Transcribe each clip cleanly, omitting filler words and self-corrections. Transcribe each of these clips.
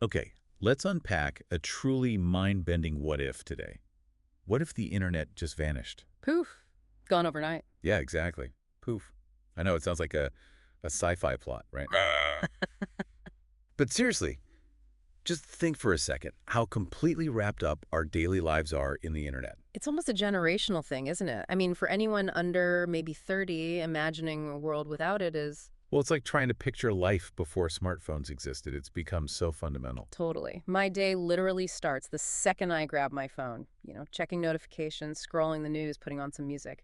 Okay, let's unpack a truly mind-bending what-if today. What if the internet just vanished? Poof, gone overnight. Yeah, exactly. Poof. I know it sounds like a sci-fi plot, right? But seriously, just think for a second how completely wrapped up our daily lives are in the internet. It's almost a generational thing, isn't it? I mean, for anyone under maybe 30, imagining a world without it is Well, it's like trying to picture life before smartphones existed. It's become so fundamental. totally. My day literally starts the second I grab my phone, checking notifications, scrolling the news, putting on some music.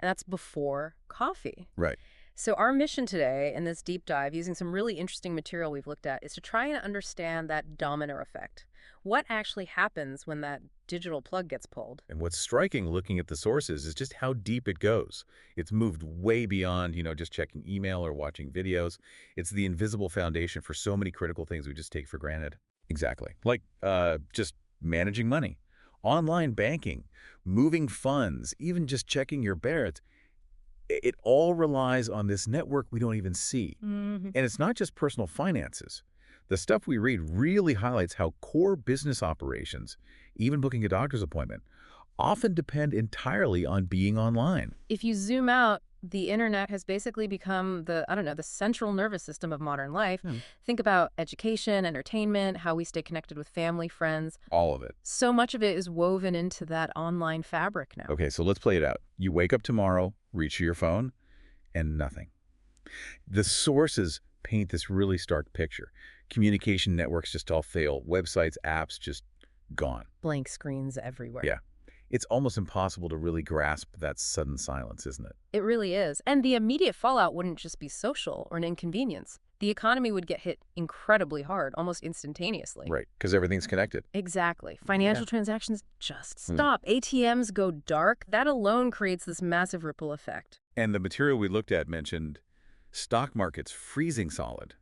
And that's before coffee. Right. So our mission today in this deep dive, using some really interesting material we've looked at, is to try and understand that domino effect. What actually happens when that digital plug gets pulled? And what's striking looking at the sources is just how deep it goes. It's moved way beyond, just checking email or watching videos. It's the invisible foundation for so many critical things we just take for granted. Exactly. Like just managing money, online banking, moving funds, even just checking your barrett. It all relies on this network we don't even see. Hmm. And it's not just personal finances. The stuff we read really highlights how core business operations, even booking a doctor's appointment, often depend entirely on being online. If you zoom out, the internet has basically become the central nervous system of modern life. Hmm. Think about education, entertainment, how we stay connected with family, friends. All of it. So much of it is woven into that online fabric now. Okay, so let's play it out. You wake up tomorrow, reach for your phone, and nothing. The sources paint this really stark picture. Communication networks just all fail. Websites, apps, just gone. Blank screens everywhere. Yeah. It's almost impossible to really grasp that sudden silence, isn't it? It really is. And the immediate fallout wouldn't just be social or an inconvenience. The economy would get hit incredibly hard, almost instantaneously. Right, because everything's connected. Exactly. Financial transactions just stop. ATMs go dark. That alone creates this massive ripple effect. And the material we looked at mentioned stock markets freezing solid.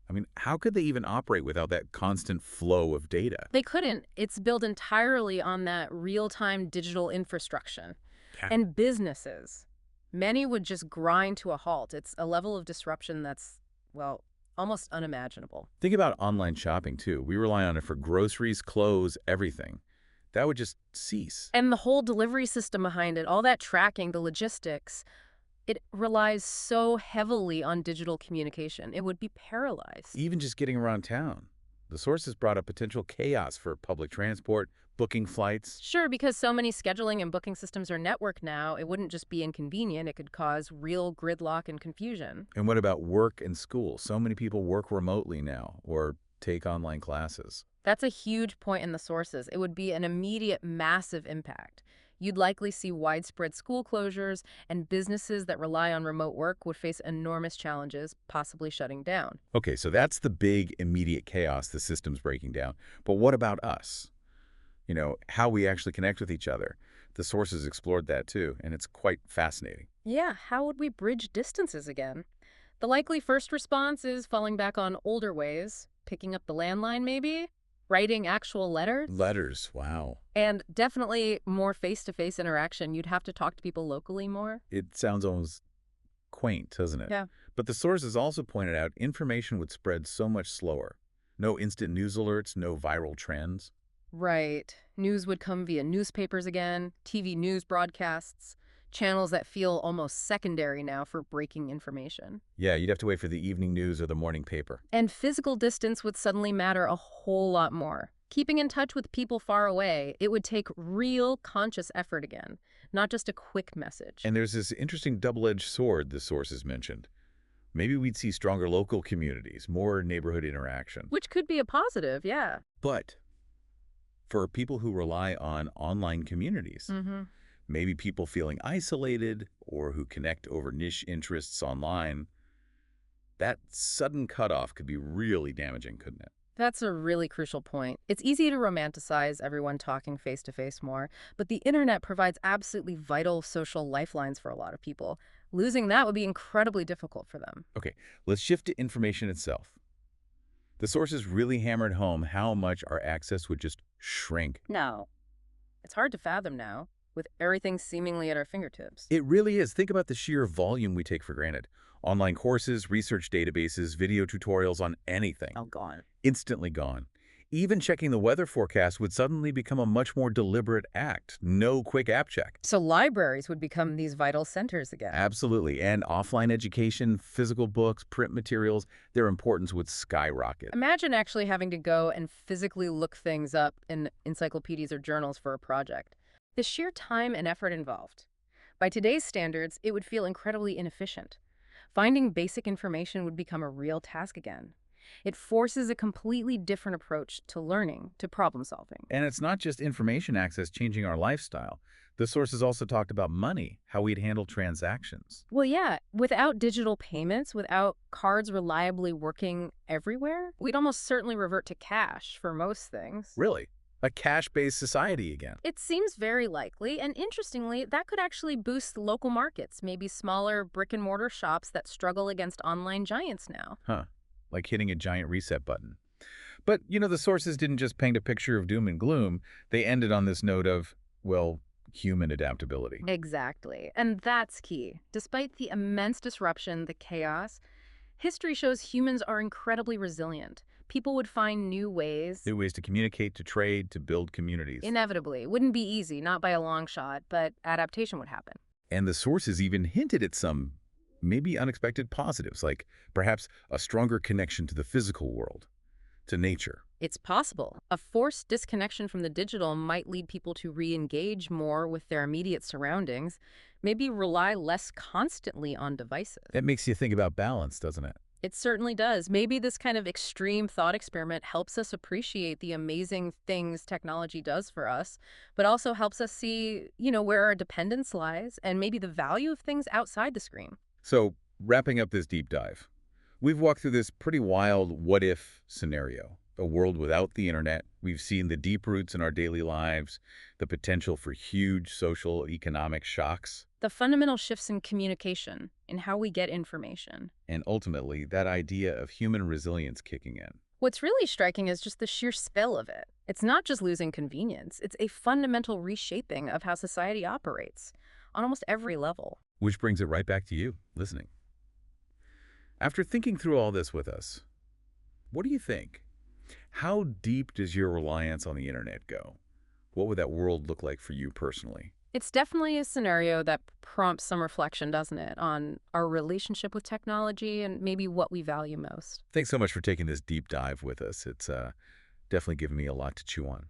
I mean, how could they even operate without that constant flow of data? They couldn't. It's built entirely on that real-time digital infrastructure. Yeah. And businesses, many would just grind to a halt. It's a level of disruption that's, well, almost unimaginable. Think about online shopping, too. We rely on it for groceries, clothes, everything. That would just cease. And the whole delivery system behind it, all that tracking, the logistics, it relies so heavily on digital communication. It would be paralyzed. Even just getting around town. The sources brought up potential chaos for public transport, booking flights. Sure, because so many scheduling and booking systems are networked now, it wouldn't just be inconvenient, it could cause real gridlock and confusion. And what about work and school? So many people work remotely now or take online classes. That's a huge point in the sources. It would be an immediate, massive impact. You'd likely see widespread school closures, and businesses that rely on remote work would face enormous challenges, possibly shutting down. Okay, so that's the big immediate chaos the system's breaking down. But what about us? How we actually connect with each other. The sources explored that too, and it's quite fascinating. Yeah, how would we bridge distances again? The likely first response is falling back on older ways, picking up the landline maybe, writing actual letters. Letters, wow. And definitely more face-to-face interaction. You'd have to talk to people locally more. It sounds almost quaint, doesn't it? Yeah. But the sources also pointed out information would spread so much slower. No instant news alerts, no viral trends. Right. News would come via newspapers again, TV news broadcasts, channels that feel almost secondary now for breaking information. Yeah, you'd have to wait for the evening news or the morning paper. And physical distance would suddenly matter a whole lot more. Keeping in touch with people far away, it would take real conscious effort again, not just a quick message. And there's this interesting double-edged sword the sources mentioned. Maybe we'd see stronger local communities, more neighborhood interaction. Which could be a positive, yeah. But for people who rely on online communities, maybe people feeling isolated or who connect over niche interests online, that sudden cutoff could be really damaging, couldn't it? That's a really crucial point. It's easy to romanticize everyone talking face-to-face more, but the internet provides absolutely vital social lifelines for a lot of people. Losing that would be incredibly difficult for them. Okay, let's shift to information itself. The sources really hammered home how much our access would just shrink. No. It's hard to fathom now, with everything seemingly at our fingertips. It really is. Think about the sheer volume we take for granted. Online courses, research databases, video tutorials on anything. Oh, gone. Instantly gone. Even checking the weather forecast would suddenly become a much more deliberate act. No quick app check. So libraries would become these vital centers again. Absolutely. And offline education, physical books, print materials, their importance would skyrocket. Imagine actually having to go and physically look things up in encyclopedias or journals for a project. The sheer time and effort involved. By today's standards, it would feel incredibly inefficient. Finding basic information would become a real task again. It forces a completely different approach to learning, to problem solving. And it's not just information access changing our lifestyle. The sources also talked about money, how we'd handle transactions. Well, yeah, without digital payments, without cards reliably working everywhere, we'd almost certainly revert to cash for most things. Really? A cash-based society again. It seems very likely, and interestingly, that could actually boost local markets, maybe smaller brick-and-mortar shops that struggle against online giants now. Huh. Like hitting a giant reset button. But, the sources didn't just paint a picture of doom and gloom. They ended on this note of, well, human adaptability. Exactly, and that's key. Despite the immense disruption, the chaos, history shows humans are incredibly resilient. People would find new ways. New ways to communicate, to trade, to build communities. Inevitably. It wouldn't be easy, not by a long shot, but adaptation would happen. And the sources even hinted at some maybe unexpected positives, like perhaps a stronger connection to the physical world, to nature. It's possible. A forced disconnection from the digital might lead people to re-engage more with their immediate surroundings, maybe rely less constantly on devices. That makes you think about balance, doesn't it? It certainly does. Maybe this kind of extreme thought experiment helps us appreciate the amazing things technology does for us, but also helps us see, where our dependence lies and maybe the value of things outside the screen. So, wrapping up this deep dive, we've walked through this pretty wild what-if scenario. A world without the internet. We've seen the deep roots in our daily lives, the potential for huge social, economic shocks, The fundamental shifts in communication, in how we get information. and ultimately, that idea of human resilience kicking in. What's really striking is just the sheer scale of it. It's not just losing convenience, it's a fundamental reshaping of how society operates on almost every level. Which brings it right back to you, listening. After thinking through all this with us, what do you think? How deep does your reliance on the internet go? What would that world look like for you personally? It's definitely a scenario that prompts some reflection, doesn't it, on our relationship with technology and maybe what we value most. Thanks so much for taking this deep dive with us. It's definitely given me a lot to chew on.